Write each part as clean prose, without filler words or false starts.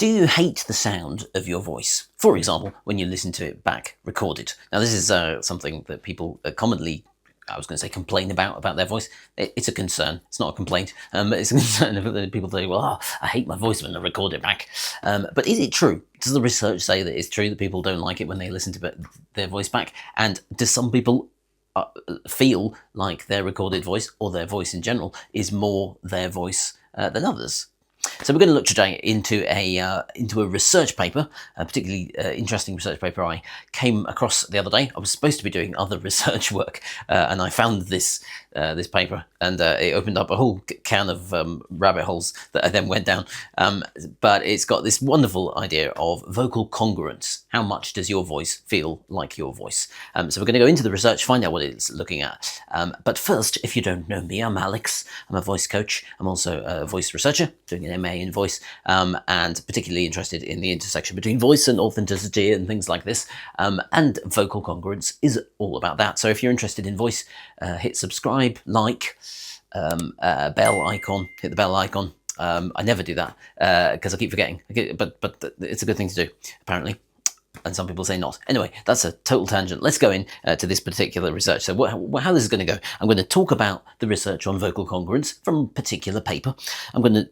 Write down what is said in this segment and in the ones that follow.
Do you hate the sound of your voice? For example, when you listen to it back recorded. Now, this is something that people commonly, I was going to say, complain about their voice. It's a concern. It's not a complaint. It's a concern that people say, well, I hate my voice when I record it back. But is it true? Does the research say that it's true that people don't like it when they listen to their voice back? And do some people feel like their recorded voice, or their voice in general, is more their voice than others? So we're going to look today into a research paper, a particularly interesting research paper I came across the other day. I was supposed to be doing other research work, and I found this paper, and it opened up a whole can of rabbit holes that I then went down. But it's got this wonderful idea of vocal congruence. How much does your voice feel like your voice? So we're going to go into the research, find out what it's looking at. But first, if you don't know me, I'm Alex. I'm a voice coach. I'm also a voice researcher, doing an MA in voice, and particularly interested in the intersection between voice and authenticity and things like this. And vocal congruence is all about that. So if you're interested in voice, hit subscribe, like, bell icon, hit the bell icon. I never do that because I keep forgetting, but it's a good thing to do, apparently. And some people say not. Anyway, that's a total tangent. Let's go in to this particular research. So how this is going to go, I'm going to talk about the research on vocal congruence from a particular paper. I'm going to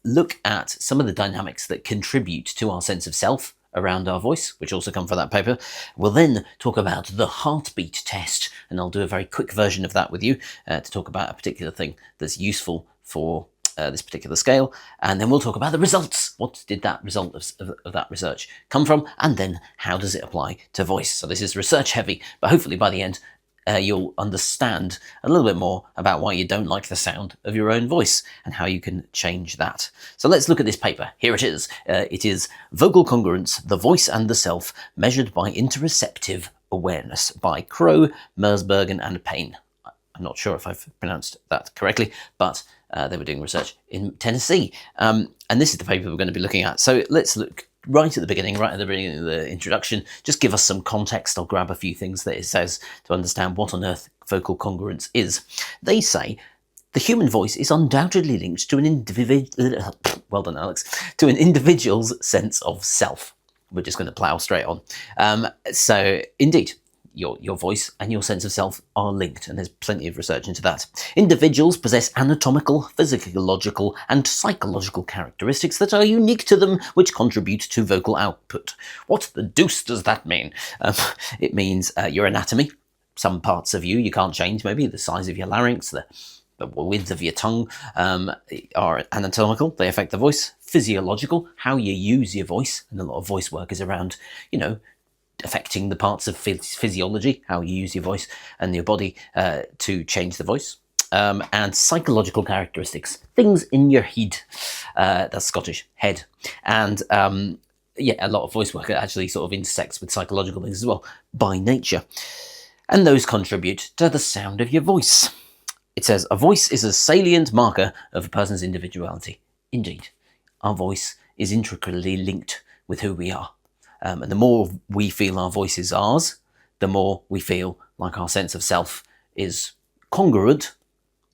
look at some of the dynamics that contribute to our sense of self around our voice, which also come from that paper. We'll then talk about the heartbeat test, and I'll do a very quick version of that with you to talk about a particular thing that's useful for this particular scale, and then we'll talk about the results. What did that result of that research come from, and then how does it apply to voice? So this is research heavy, but hopefully by the end you'll understand a little bit more about why you don't like the sound of your own voice and how you can change that. So let's look at this paper. Here it is. It is Vocal Congruence, the Voice and the Self, Measured by Interoceptive Awareness by Crow, Mersbergen and Payne. I'm not sure if I've pronounced that correctly, but they were doing research in Tennessee. And this is the paper we're going to be looking at. So let's look right at the beginning of the introduction. Just give us some context. I'll grab a few things that it says to understand what on earth vocal congruence is. They say the human voice is undoubtedly linked to an individual, well done, Alex, to an individual's sense of self. We're just going to plow straight on. So indeed, your voice and your sense of self are linked, and there's plenty of research into that. Individuals possess anatomical, physiological, and psychological characteristics that are unique to them, which contribute to vocal output. What the deuce does that mean? It means your anatomy. Some parts of you can't change, maybe the size of your larynx, the width of your tongue are anatomical. They affect the voice. Physiological, how you use your voice, and a lot of voice work is around, affecting the parts of physiology, how you use your voice and your body to change the voice. And psychological characteristics, things in your head, that's Scottish, head. And a lot of voice work actually sort of intersects with psychological things as well, by nature. And those contribute to the sound of your voice. It says, a voice is a salient marker of a person's individuality. Indeed, our voice is intricately linked with who we are. And the more we feel our voice is ours, the more we feel like our sense of self is congruent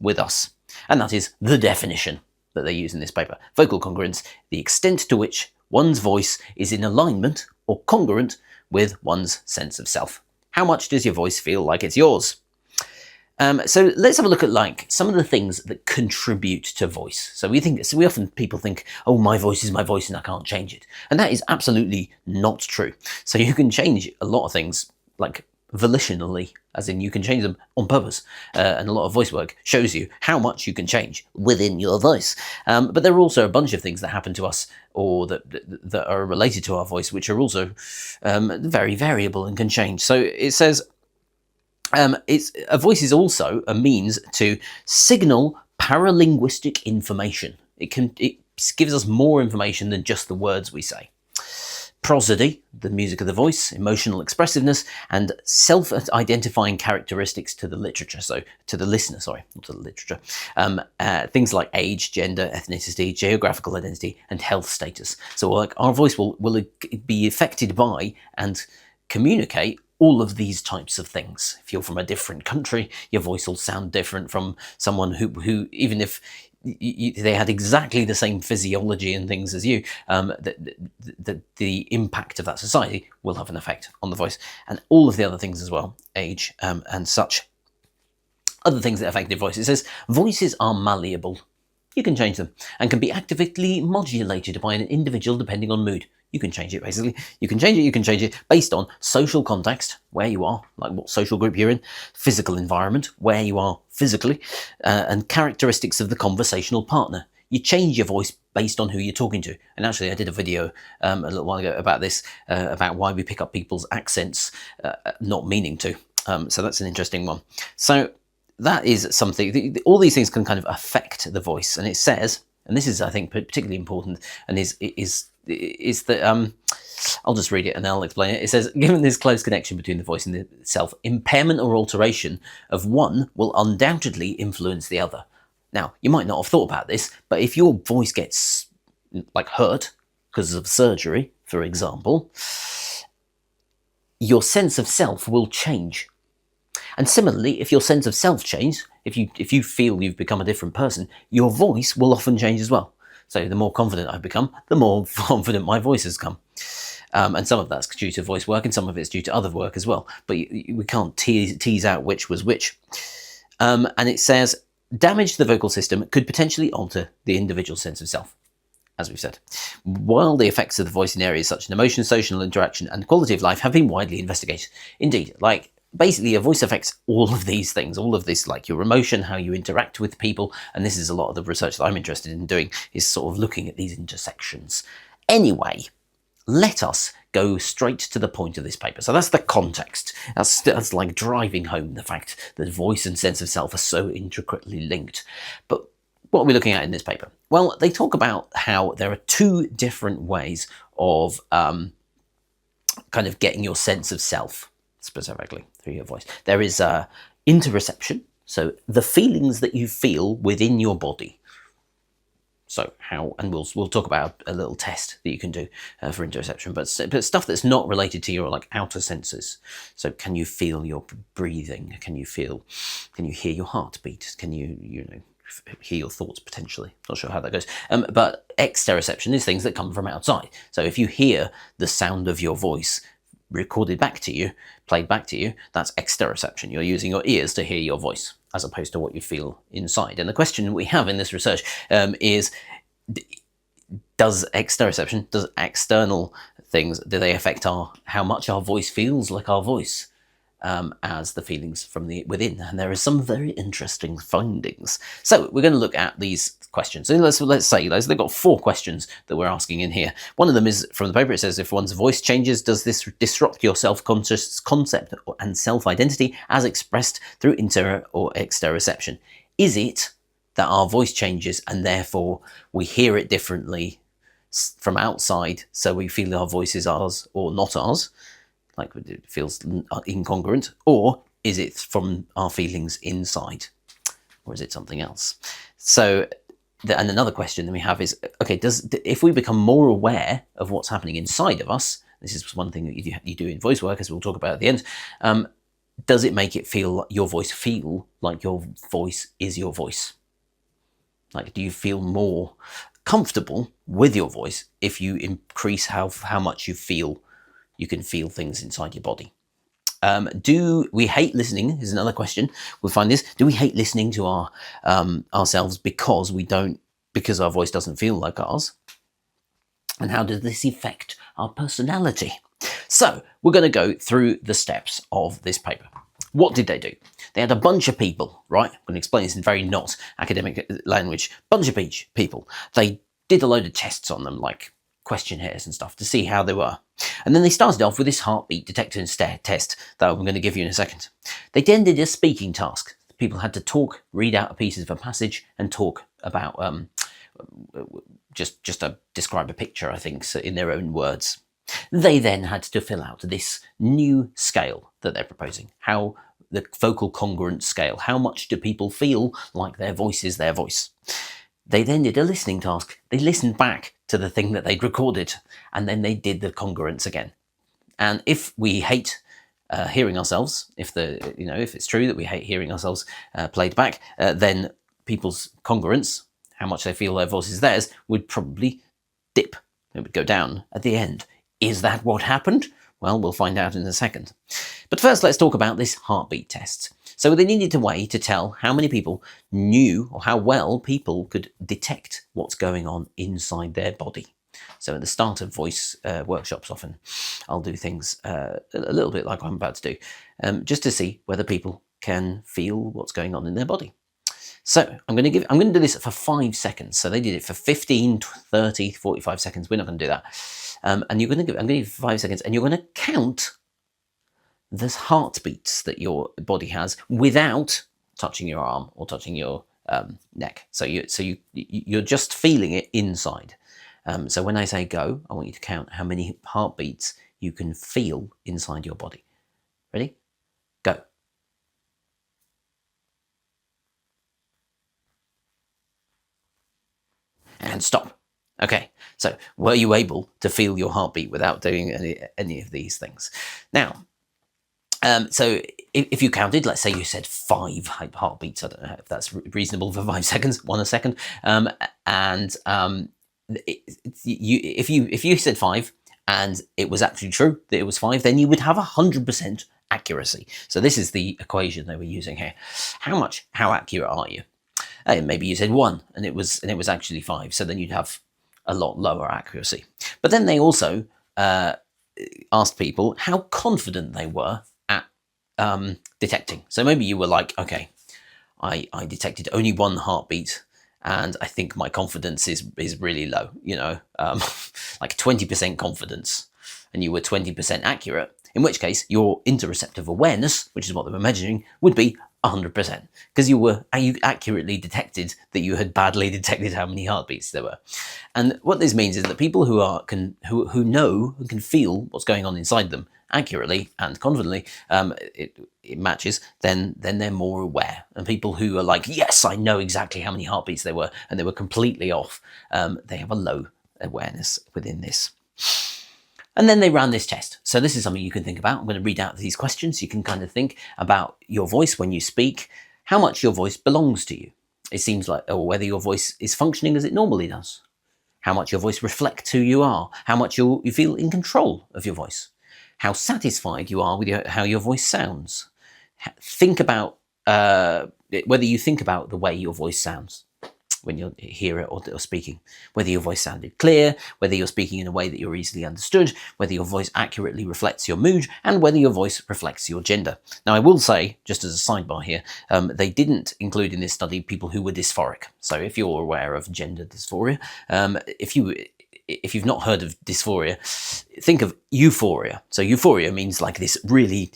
with us. And that is the definition that they use in this paper. Vocal congruence, the extent to which one's voice is in alignment or congruent with one's sense of self. How much does your voice feel like it's yours? So let's have a look at some of the things that contribute to voice. So people think, oh, my voice is my voice and I can't change it. And that is absolutely not true. So you can change a lot of things volitionally, as in you can change them on purpose. And a lot of voice work shows you how much you can change within your voice. But there are also a bunch of things that happen to us or that are related to our voice, which are also very variable and can change. So it says, a voice is also a means to signal paralinguistic information. It gives us more information than just the words we say. Prosody, the music of the voice, emotional expressiveness, and self-identifying characteristics to the literature. So to the listener, not to the literature. Things like age, gender, ethnicity, geographical identity, and health status. So our voice will be affected by and communicate all of these types of things. If you're from a different country, your voice will sound different from someone who even if they had exactly the same physiology and things as you, the impact of that society will have an effect on the voice, and all of the other things as well, age and such. Other things that affect your voice. It says voices are malleable. You can change them and can be actively modulated by an individual depending on mood. You can change it, basically. You can change it based on social context, where you are, like what social group you're in, physical environment, where you are physically, and characteristics of the conversational partner. You change your voice based on who you're talking to. And actually, I did a video a little while ago about this, about why we pick up people's accents not meaning to. So that's an interesting one. So that is something, all these things can kind of affect the voice. And it says, and this is, I think, particularly important, and is that, I'll just read it and I'll explain it. It says, given this close connection between the voice and the self, impairment or alteration of one will undoubtedly influence the other. Now, you might not have thought about this, but if your voice gets like hurt because of surgery, for example, your sense of self will change. And similarly, if your sense of self changes, if you feel you've become a different person, your voice will often change as well. So the more confident I've become, the more confident my voice has come. And some of that's due to voice work and some of it's due to other work as well. But we can't tease out which was which. And it says, damage to the vocal system could potentially alter the individual's sense of self, as we've said. While the effects of the voice in areas such as emotion, social interaction, and quality of life have been widely investigated. Indeed, like, basically, your voice affects all of these things, all of this, like your emotion, how you interact with people. And this is a lot of the research that I'm interested in doing, is sort of looking at these intersections. Anyway, let us go straight to the point of this paper. So that's the context. That's like driving home the fact that voice and sense of self are so intricately linked. But what are we looking at in this paper? Well, they talk about how there are two different ways of kind of getting your sense of self, specifically through your voice. There is interoception, so the feelings that you feel within your body. So how, and we'll talk about a little test that you can do for interoception, but stuff that's not related to your like outer senses. So can you feel your breathing? Can you hear your heartbeat? Can you hear your thoughts potentially? Not sure how that goes. But exteroception is things that come from outside. So if you hear the sound of your voice recorded back to you, played back to you, that's exteroception. You're using your ears to hear your voice, as opposed to what you feel inside. And the question we have in this research is, does external things, do they affect how much our voice feels like our voice? As the feelings from the within, and there are some very interesting findings. So we're going to look at these questions. So let's say they've got 4 questions that we're asking in here. One of them is from the paper. It says, if one's voice changes, does this disrupt your self-conscious concept and self-identity as expressed through inter or exteroception? Is it that our voice changes and therefore we hear it differently from outside, so we feel our voice is ours or not ours, like it feels incongruent, or is it from our feelings inside, or is it something else? So, and another question that we have is, okay, if we become more aware of what's happening inside of us, this is one thing that you do in voice work, as we'll talk about at the end, does it make it feel, your voice feel like your voice is your voice? Like, do you feel more comfortable with your voice if you increase how much you can feel things inside your body? Do we hate listening is another question. We'll find this. Do we hate listening to ourselves because our voice doesn't feel like ours? And how does this affect our personality? So we're going to go through the steps of this paper. What did they do? They had a bunch of people, right? I'm going to explain this in very not academic language. Bunch of people. They did a load of tests on them, like questionnaires and stuff, to see how they were. And then they started off with this heartbeat detector and stare test that I'm going to give you in a second. They then did a speaking task. People had to talk, read out pieces of a passage and talk about, just to describe a picture, I think, so in their own words. They then had to fill out this new scale that they're proposing. How the vocal congruence scale. How much do people feel like their voice is their voice? They then did a listening task. They listened back to the thing that they'd recorded, and then they did the congruence again. And if we hate hearing ourselves, if it's true that we hate hearing ourselves played back, then people's congruence, how much they feel their voice is theirs, would probably dip. It would go down at the end. Is that what happened? Well, we'll find out in a second. But first, let's talk about this heartbeat test. So they needed a way to tell how many people knew, or how well people could detect what's going on inside their body. So at the start of voice workshops, often I'll do things a little bit like I'm about to do, just to see whether people can feel what's going on in their body. So I'm going to do this for 5 seconds. So they did it for 15, 30, 45 seconds. We're not going to do that. And I'm going to give you 5 seconds, and you're going to count the heartbeats that your body has without touching your arm or touching your neck. So you're just feeling it inside. So when I say go, I want you to count how many heartbeats you can feel inside your body. Ready? Go. And stop. Okay, so were you able to feel your heartbeat without doing any of these things? Now, so if you counted, let's say you said 5 heartbeats, I don't know if that's reasonable for 5 seconds, 1 a second, if you said 5 and it was actually true that it was 5, then you would have 100% accuracy. So this is the equation they were using here. How accurate are you? Maybe you said 1 and it was actually 5, so then you'd have a lot lower accuracy. But then they also asked people how confident they were at detecting. So maybe you were like, okay, I detected only 1 heartbeat, and I think my confidence is really low, like 20% confidence, and you were 20% accurate, in which case your interoceptive awareness, which is what they were measuring, would be 100%, because you accurately detected that you had badly detected how many heartbeats there were. And what this means is that people who can feel what's going on inside them accurately and confidently, it matches, then they're more aware. And people who are like, yes, I know exactly how many heartbeats there were, and they were completely off, they have a low awareness within this. And then they ran this test. So this is something you can think about. I'm going to read out these questions. You can kind of think about your voice when you speak, how much your voice belongs to you. It seems like, or whether your voice is functioning as it normally does. How much your voice reflects who you are. How much you feel in control of your voice. How satisfied you are with how your voice sounds. Think about whether you think about the way your voice sounds when you hear it or speaking, whether your voice sounded clear, whether you're speaking in a way that you're easily understood, whether your voice accurately reflects your mood, and whether your voice reflects your gender. Now, I will say, just as a sidebar here, they didn't include in this study people who were dysphoric. So if you're aware of gender dysphoria, if you've not heard of dysphoria, think of euphoria. So euphoria means like this really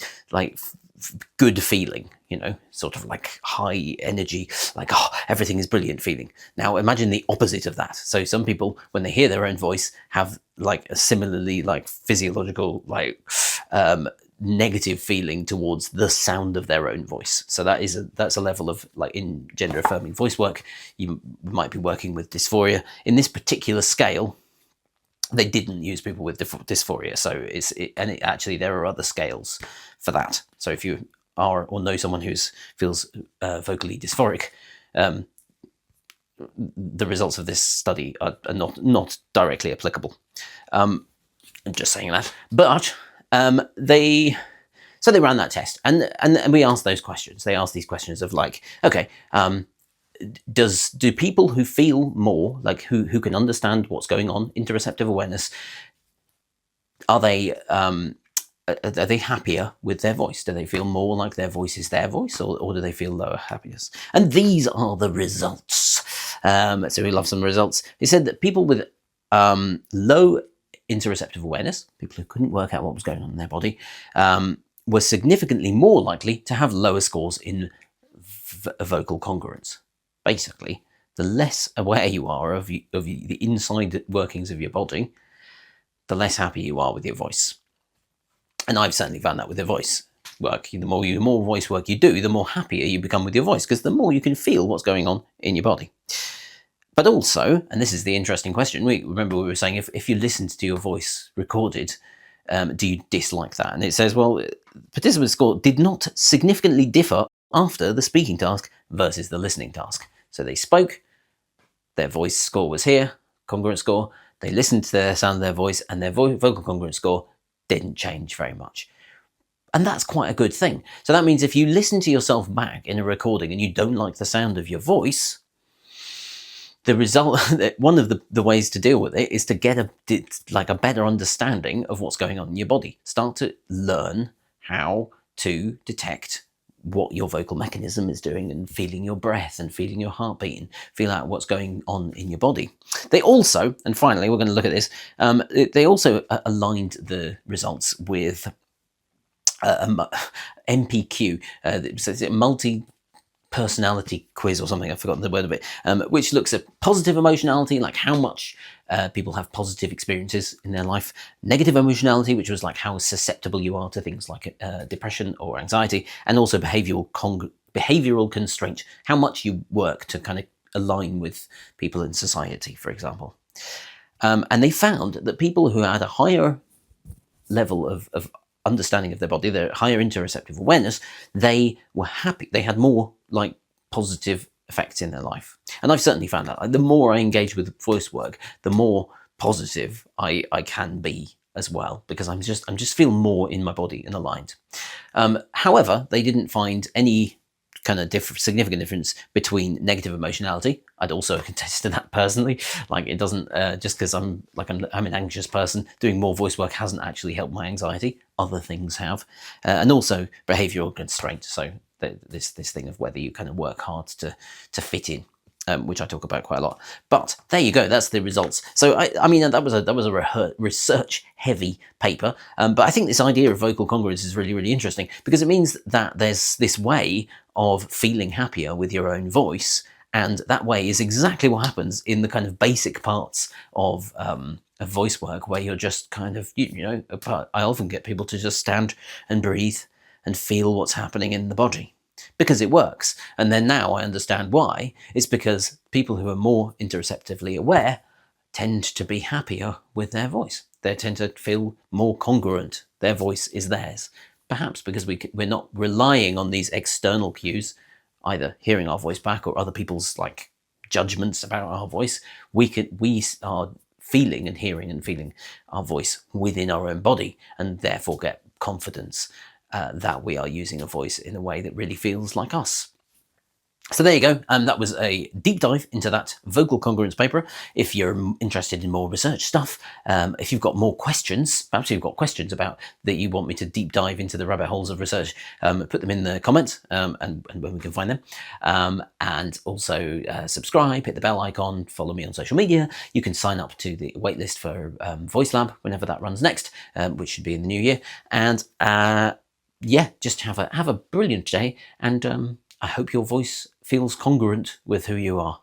good feeling, sort of like high energy, like, oh, everything is brilliant feeling. Now imagine the opposite of that. So some people, when they hear their own voice, have like a similarly like physiological, like negative feeling towards the sound of their own voice. So that's a level of, like, in gender affirming voice work, you might be working with dysphoria. In this particular scale, they didn't use people with dysphoria, so actually there are other scales for that. So if you are or know someone who feels vocally dysphoric, the results of this study are not directly applicable. I'm just saying that. But they ran that test, and we asked those questions. They asked these questions of like, okay, do people who feel more, like who can understand what's going on, interoceptive awareness, are they happier with their voice? Do they feel more like their voice is their voice, or do they feel lower happiness? And these are the results. So we love some results. They said that people with low interoceptive awareness, people who couldn't work out what was going on in their body, were significantly more likely to have lower scores in vocal congruence. Basically, the less aware you are of the inside workings of your body, the less happy you are with your voice. And I've certainly found that with the voice work. The more voice work you do, the more happier you become with your voice, because the more you can feel what's going on in your body. But also, and this is the interesting question, remember we were saying if you listened to your voice recorded, do you dislike that? And it says, well, participant score did not significantly differ after the speaking task versus the listening task. So they spoke, their voice score was here, congruence score. They listened to the sound of their voice, and their vocal congruence score didn't change very much. And that's quite a good thing. So that means if you listen to yourself back in a recording and you don't like the sound of your voice, the result, one of the ways to deal with it is to get a better understanding of what's going on in your body. Start to learn how to detect what your vocal mechanism is doing, and feeling your breath and feeling your heartbeat, and feel out what's going on in your body. They also, and finally, we're going to look at this, they also aligned the results with MPQ, so it's a multi-personality quiz or something, I've forgotten the word of it, which looks at positive emotionality, like how much people have positive experiences in their life, negative emotionality, which was like how susceptible you are to things like depression or anxiety, and also behavioral constraint, how much you work to kind of align with people in society, for example. And they found that people who had a higher level of understanding of their body, their higher interoceptive awareness, they were happy. They had more like positive effects in their life. And I've certainly found that. Like, the more I engage with voice work, the more positive I can be as well, because I'm just feel more in my body and aligned. However, they didn't find any kind of significant difference between negative emotionality. I'd also contest to that personally. Like, it doesn't just because I'm an anxious person, doing more voice work hasn't actually helped my anxiety. Other things have, and also behavioural constraint. So this thing of whether you kind of work hard to fit in. Which I talk about quite a lot. But there you go, that's the results. So I mean, that was a research heavy paper, but I think this idea of vocal congruence is really, really interesting, because it means that there's this way of feeling happier with your own voice, and that way is exactly what happens in the kind of basic parts of voice work, where you're just kind of, I often get people to just stand and breathe and feel what's happening in the body, because it works. And then now I understand why. It's because people who are more interoceptively aware tend to be happier with their voice. They tend to feel more congruent. Their voice is theirs. Perhaps because we're not relying on these external cues, either hearing our voice back or other people's like judgments about our voice. We are feeling and hearing and feeling our voice within our own body, and therefore get confidence that we are using a voice in a way that really feels like us. So there you go. That was a deep dive into that vocal congruence paper. If you're interested in more research stuff, if you've got more questions, perhaps you've got questions about that you want me to deep dive into the rabbit holes of research, put them in the comments, and when we can find them. And also subscribe, hit the bell icon, follow me on social media. You can sign up to the waitlist for Voice Lab whenever that runs next, which should be in the new year. And yeah, just have a brilliant day, and I hope your voice feels congruent with who you are.